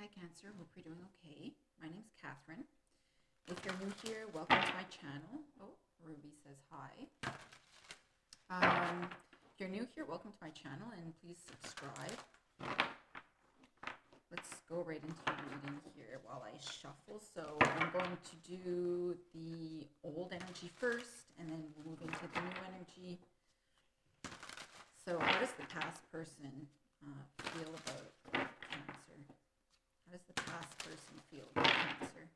Hi Cancer, hope you're doing okay. My name's Catherine. If you're new here, welcome to my channel. Oh, Ruby says hi. If you're new here, welcome to my channel and please subscribe. Let's go right into the reading here while I shuffle. So I'm going to do the old energy first and then move into the new energy. So how does the past person feel about Cancer? How does the past person feel about Cancer?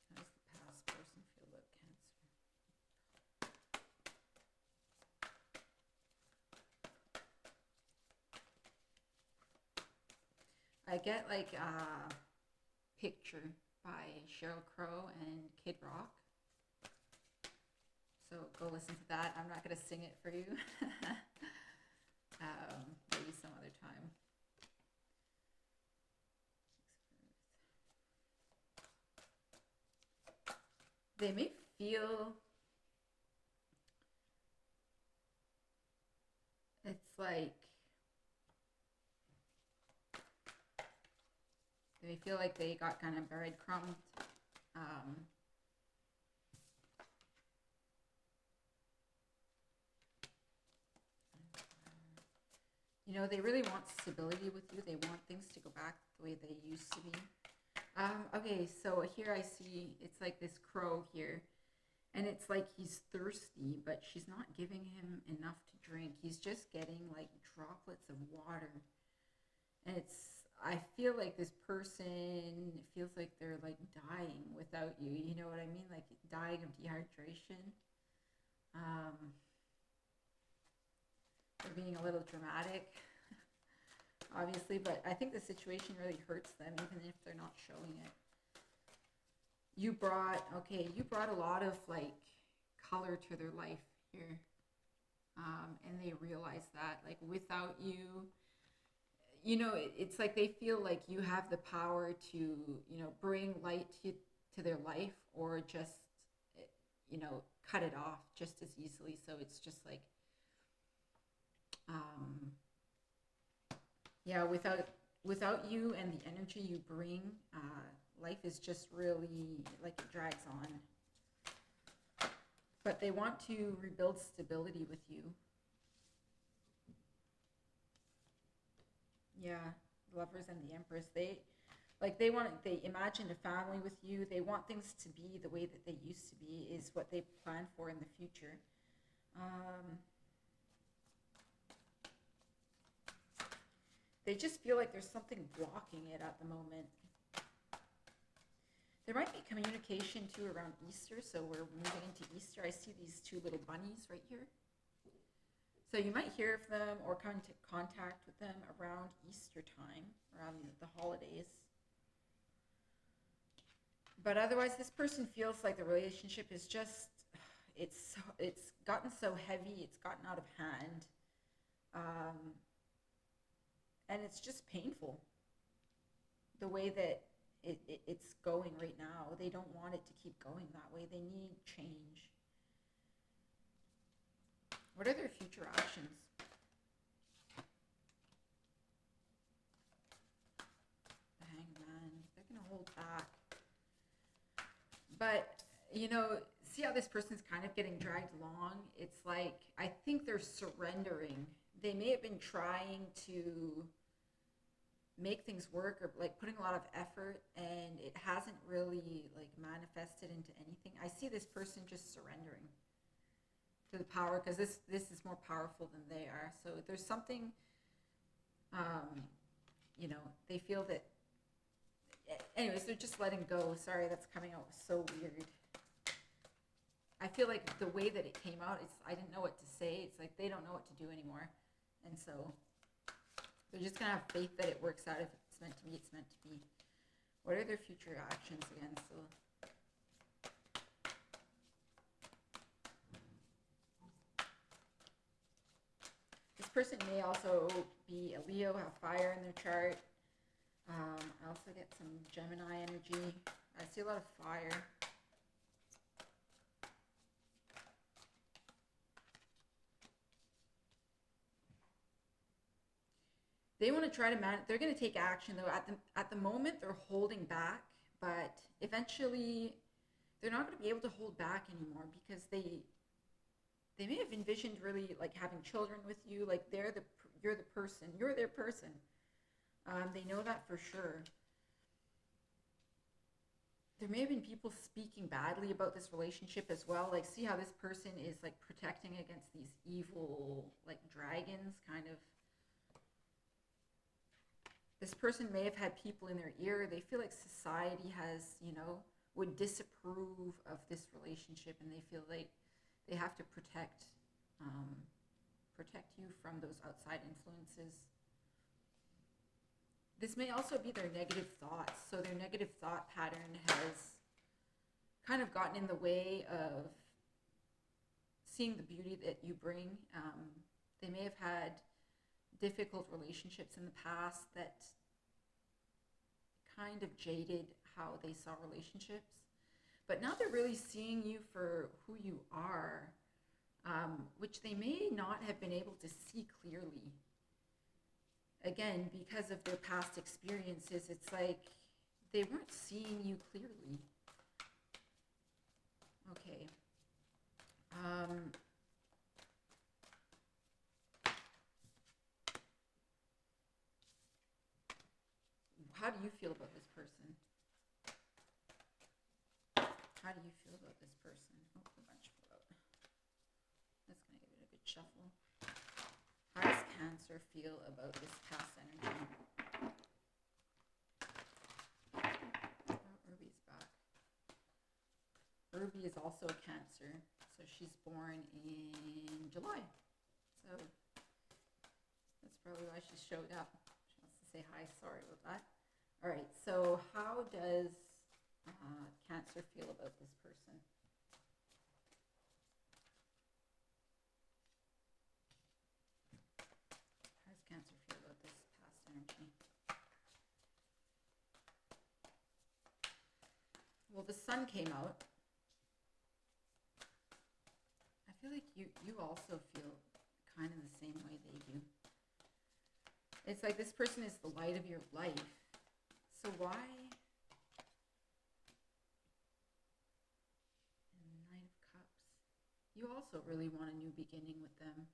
How does the past person feel about Cancer? I get like a picture by Sheryl Crow and Kid Rock. So go listen to that. I'm not going to sing it for you. Maybe some other time. They may feel it's like they feel like they got kind of breadcrumbed. You know, they really want stability with you. They want things to go back the way they used to be. Okay, so here I see it's like this crow here. And it's like he's thirsty, but she's not giving him enough to drink. He's just getting like droplets of water. And I feel like this person feels like they're like dying without you. You know what I mean? Like dying of dehydration. They're being a little dramatic, obviously, but I think the situation really hurts them, even if they're not showing it. You brought a lot of like color to their life here. And they realize that like without you, you know, it's like they feel like you have the power to, you know, bring light to their life or just, you know, cut it off just as easily. So it's just like, yeah, without you and the energy you bring, life is just really like it drags on. But they want to rebuild stability with you. Yeah, Lovers and the Empress. They imagine a family with you. They want things to be the way that they used to be is what they plan for in the future. They just feel like there's something blocking it at the moment. There might be communication too around Easter, so we're moving into Easter. I see these two little bunnies right here. So you might hear of them or come into contact with them around Easter time, around the holidays. But otherwise, this person feels like the relationship is just, it's gotten so heavy, it's gotten out of hand. And it's just painful the way that it's going right now. They don't want it to keep going that way. They need change. What are their future actions? The Hangman. They're going to hold back. But, you know, see how this person's kind of getting dragged along? It's like, I think they're surrendering. They may have been trying to make things work or like putting a lot of effort and it hasn't really like manifested into anything. I see this person just surrendering to the power because this is more powerful than they are. So there's something, you know, they feel that. Anyways, they're just letting go. Sorry, that's coming out so weird. I feel like the way that it came out, I didn't know what to say. It's like they don't know what to do anymore, and so they're just gonna have faith that it works out. If it's meant to be, it's meant to be. What are their future actions again? So. This person may also be a Leo, have fire in their chart. I also get some Gemini energy. I see a lot of fire. They want to try to manage. They're going to take action though. At the moment, they're holding back, but eventually, they're not going to be able to hold back anymore because they may have envisioned really like having children with you. Like you're the person. You're their person. They know that for sure. There may have been people speaking badly about this relationship as well. Like, see how this person is like protecting against these evil like dragons, kind of. This person may have had people in their ear. They feel like society has, would disapprove of this relationship, and they feel like they have to um, protect you from those outside influences. This may also be their negative thoughts. So their negative thought pattern has kind of gotten in the way of seeing the beauty that you bring. They may have had difficult relationships in the past that kind of jaded how they saw relationships. But now they're really seeing you for who you are, which they may not have been able to see clearly. Again, because of their past experiences, it's like they weren't seeing you clearly. Okay. How do you feel about this person? How do you feel about this person? Oh, a bunch fell out. That's going to give it a good shuffle. How does Cancer feel about this past energy? Oh, Irby's back. Irby is also a Cancer, so she's born in July. So that's probably why she showed up. She wants to say hi. Sorry about that. All right, so how does Cancer feel about this person? How does Cancer feel about this past energy? Well, the Sun came out. I feel like you also feel kind of the same way they do. It's like this person is the light of your life. So why? And the Knight of Cups. You also really want a new beginning with them.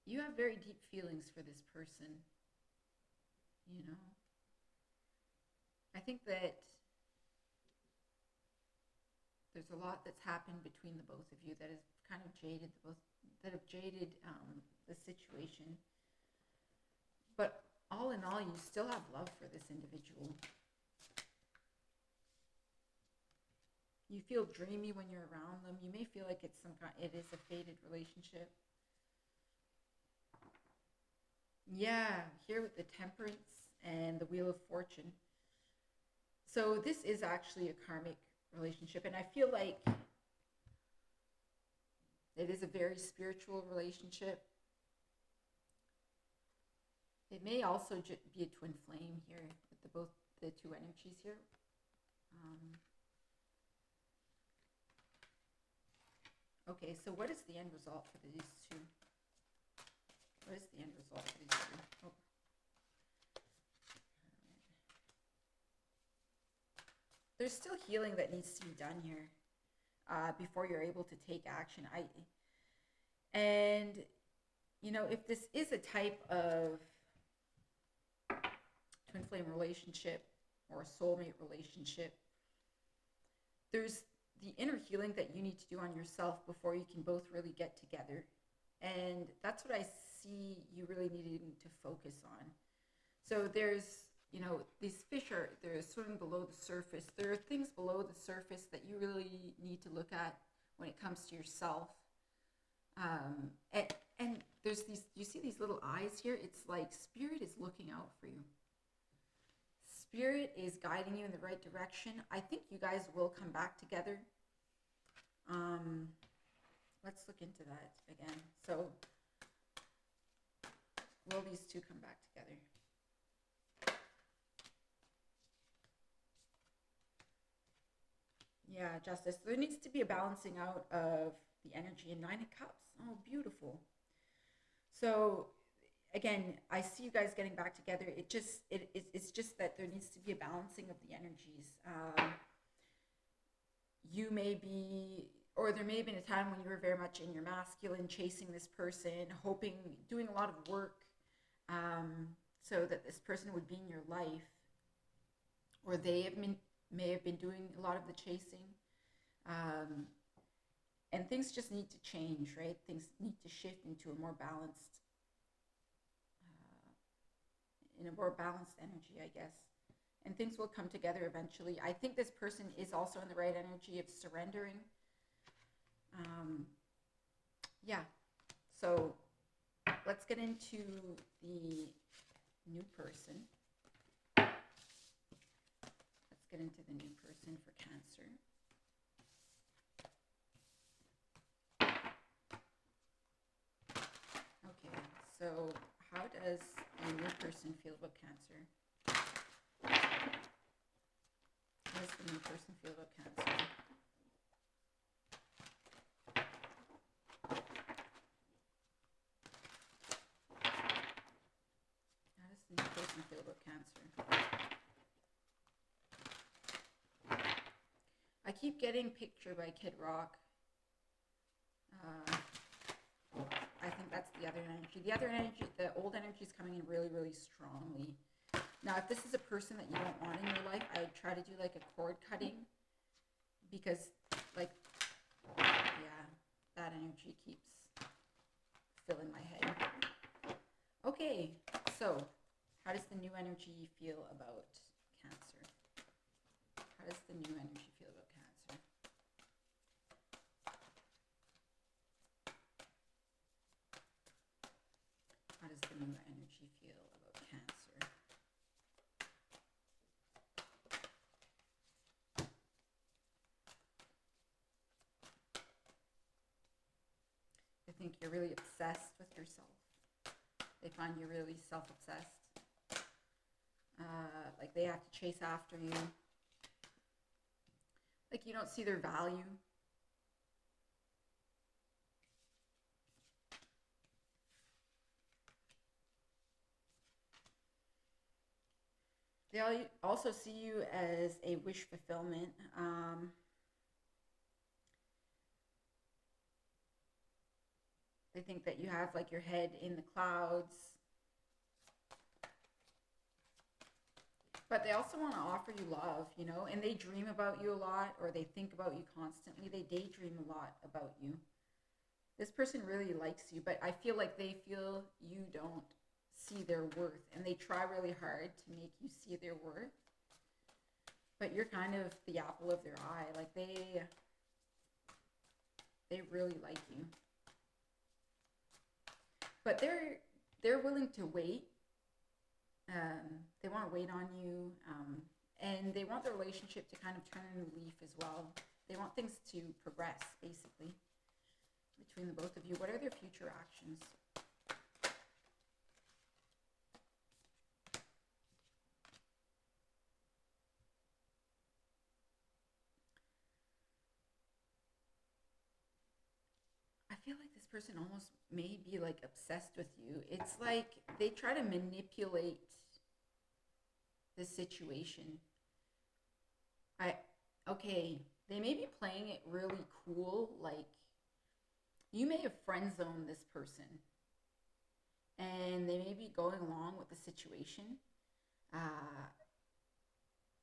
You have very deep feelings for this person. I think that there's a lot that's happened between the both of you that has kind of jaded the situation. But all in all, you still have love for this individual. You feel dreamy when you're around them. You may feel like it is a fated relationship. Yeah, here with the Temperance and the Wheel of Fortune. So this is actually a karmic relationship, and I feel like it is a very spiritual relationship. It may also be a twin flame here with the two energies here. Okay, so what is the end result for these two? What is the end result for these two? Oh. There's still healing that needs to be done here before you're able to take action. And if this is a type of twin flame relationship or a soulmate relationship, there's the inner healing that you need to do on yourself before you can both really get together. And that's what I see you really needing to focus on. So there's, these fish they're swimming below the surface. There are things below the surface that you really need to look at when it comes to yourself. And there's you see these little eyes here? It's like Spirit is looking out for you. Spirit is guiding you in the right direction. I think you guys will come back together. Let's look into that again. So, will these two come back together? Yeah, Justice. There needs to be a balancing out of the energy in Nine of Cups. Oh, beautiful. So, again, I see you guys getting back together. It's just that there needs to be a balancing of the energies. You may be, or there may have been a time when you were very much in your masculine, chasing this person, hoping, doing a lot of work, so that this person would be in your life, or may have been doing a lot of the chasing. Um, and things just need to change, right? Things need to shift into a more balanced, in a more balanced energy, I guess. And things will come together eventually. I think this person is also in the right energy of surrendering. Um, yeah. So let's get into the new person. Let's get into the new person for Cancer. Okay, so how does the new person feel about Cancer? How does the new person feel about Cancer? How does the new person feel about Cancer? I keep getting Picture by Kid Rock. I think that's the other energy. The other energy, the old energy is coming in really, really strongly. Now, if this is a person that you don't want in your life, I would try to do like a cord cutting, because like, yeah, that energy keeps filling my head. Okay, so how does the new energy feel about Cancer? How does the new energy feel about Cancer? How does the new energy feel about Cancer? I think you're really obsessed with yourself. They find you really self-obsessed. Like they have to chase after you. Like you don't see their value. They also see you as a wish fulfillment. They think that you have like your head in the clouds. But they also want to offer you love, you know, and they dream about you a lot, or they think about you constantly. They daydream a lot about you. This person really likes you, but I feel like they feel you don't see their worth, and they try really hard to make you see their worth. But you're kind of the apple of their eye. Like they really like you. But they're willing to wait. They want to wait on you, and they want the relationship to kind of turn a new leaf as well. They want things to progress, basically, between the both of you. What are their future actions? I feel like this person almost may be like obsessed with you. It's like they try to manipulate the situation. I okay, they may be playing it really cool, like you may have friend zoned this person and they may be going along with the situation, uh,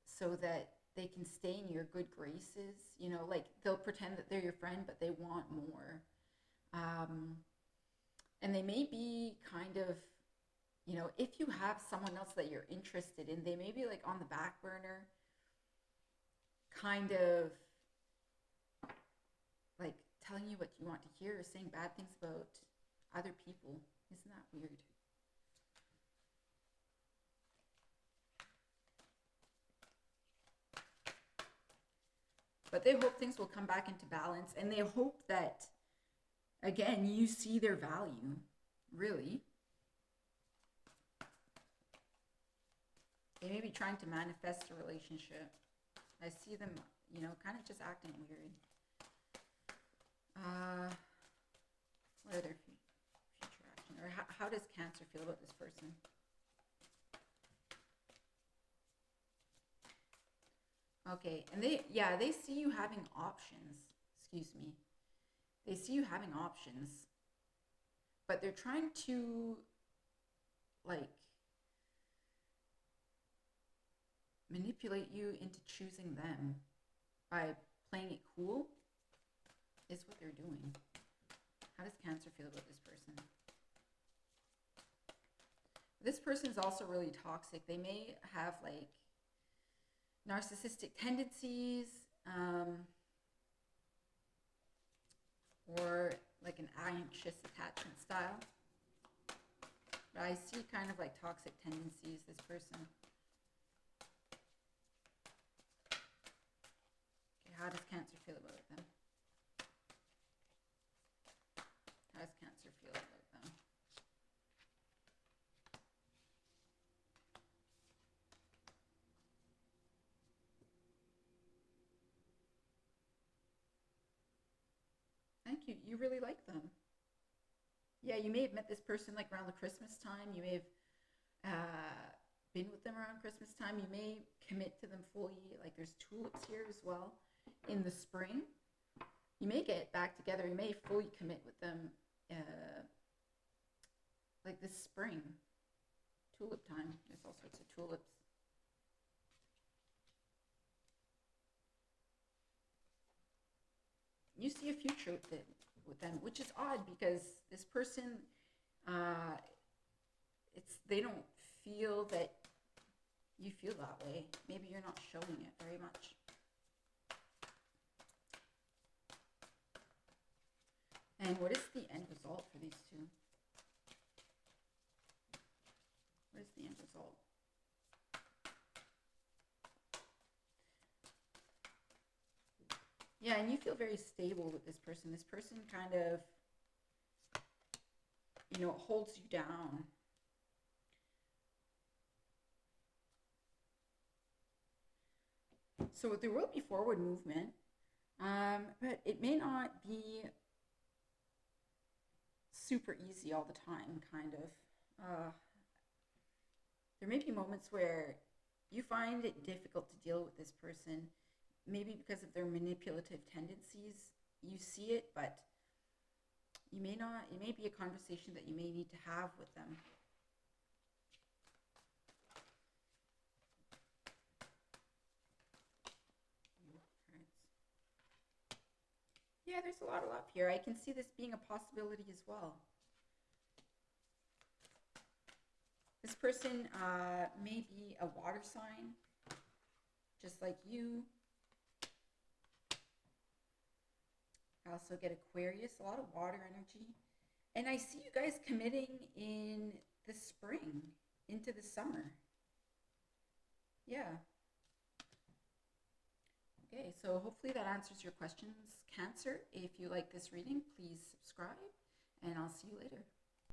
so that they can stay in your good graces. You know, like they'll pretend that they're your friend, but they want more. Um, and they may be kind of, you know, if you have someone else that you're interested in, they may be like on the back burner, kind of like telling you what you want to hear, or saying bad things about other people. Isn't that weird? But they hope things will come back into balance, and they hope that, again, you see their value, really. They may be trying to manifest a relationship. I see them, you know, kind of just acting weird. What are their future actions? Or how does Cancer feel about this person? Okay, and they see you having options. Excuse me. They see you having options, but they're trying to, like, manipulate you into choosing them by playing it cool, is what they're doing. How does Cancer feel about this person? This person's also really toxic. They may have, like, narcissistic tendencies, or like an anxious attachment style. But I see kind of like toxic tendencies, this person. Okay, how does Cancer feel about them? How does Cancer feel about them? Thank you. You really like them. Yeah, you may have met this person like around the Christmas time. You may have been with them around Christmas time. You may commit to them fully. Like, there's tulips here as well in the spring. You may get back together. You may fully commit with them like this spring. Tulip time. There's all sorts of tulips. You see a future with them, which is odd because this person, they don't feel that you feel that way. Maybe you're not showing it very much. And what is the end result for these two? What is the end result? Yeah, and you feel very stable with this person. This person kind of, holds you down. So there will be forward movement, but it may not be super easy all the time, kind of. There may be moments where you find it difficult to deal with this person, maybe because of their manipulative tendencies. You see it, but you may not. It may be a conversation that you may need to have with them. Yeah, there's a lot of love here. I can see this being a possibility as well. This person may be a water sign, just like you. I also get Aquarius, a lot of water energy. And I see you guys committing in the spring, into the summer. Yeah. Okay, so hopefully that answers your questions, Cancer. If you like this reading, please subscribe, and I'll see you later.